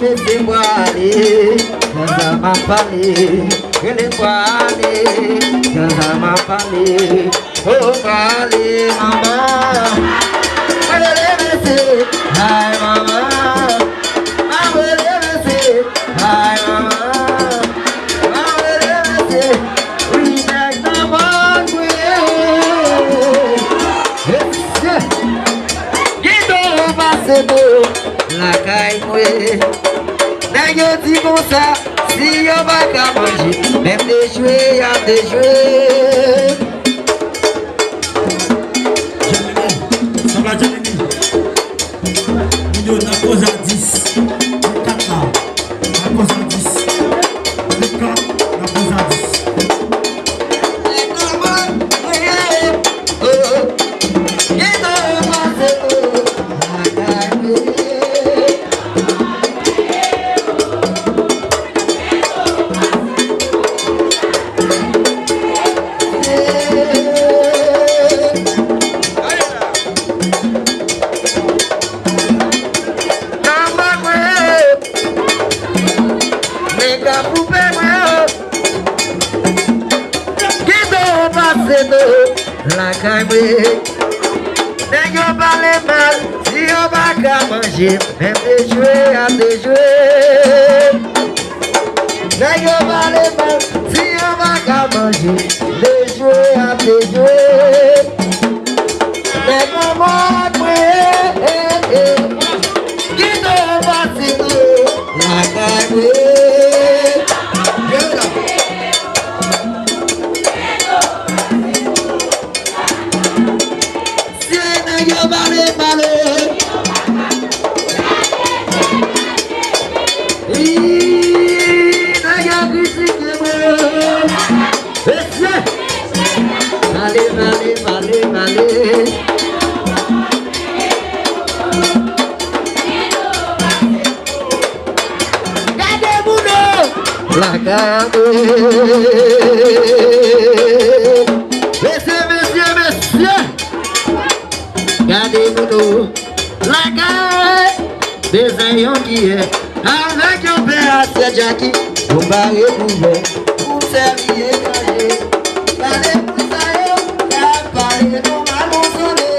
laissez-moi aller, quand ça m'a parlé, laissez-moi aller, quand ça m'a parlé, oh parlez maman, allez laissez, hi maman, allez laissez, hi maman, allez laissez, oui next one way, guido passedo, la caille mouée. D'ailleurs dis comme ça, si y'a pas qu'à manger, même des jouets, y'a des jouets. Ça va Jérémy. Nous avons la cause à 10. Le 4 là. La cause à 10. Le 4, la cause à 10. La caille, n'ayons pas les mal, si on va qu'à manger, même des jouets à des jouets. N'ayons pas les mal, si on va qu'à manger, des jouets à des jouets. N'ayons pas qui ne va s'aider, la caille. La gamme, messieurs, gardez-vous, la gamme, des aïons qui est, avec un père à cette Jackie, vous barrez couvert, vous serviez caché, gardez-vous ça, la parler non mal sonné.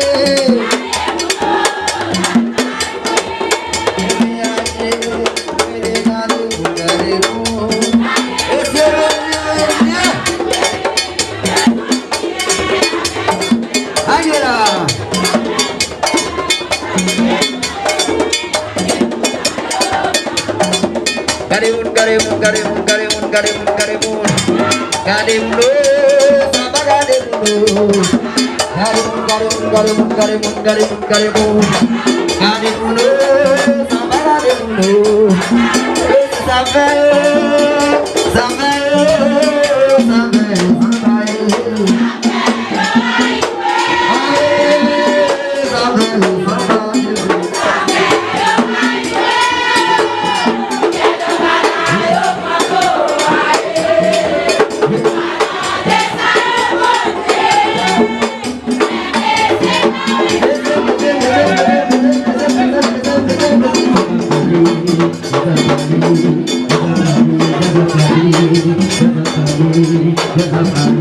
Vamos,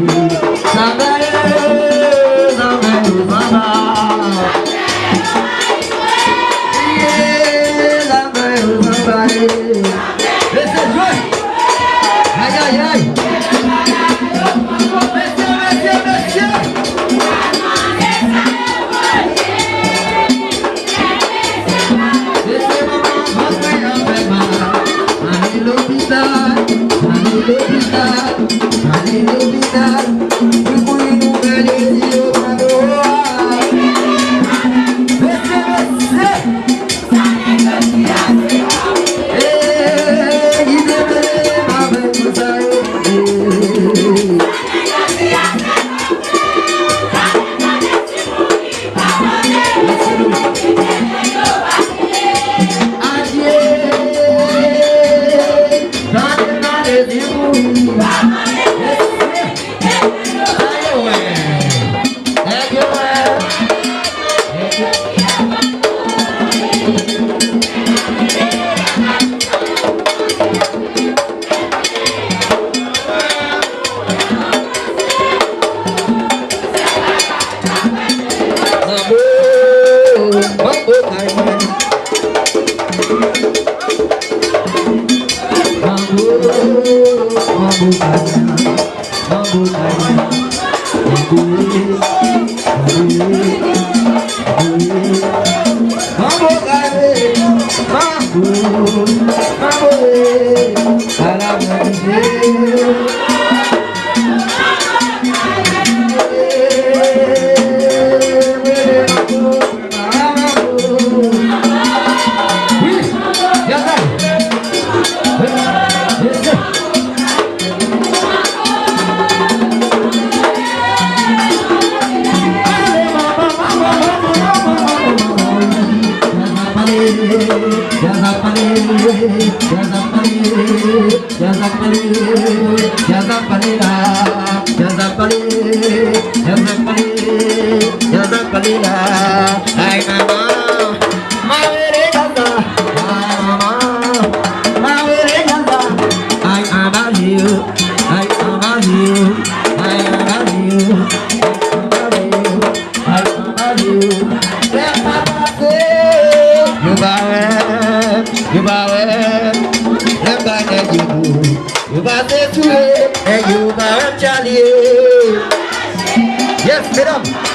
Yes, madam.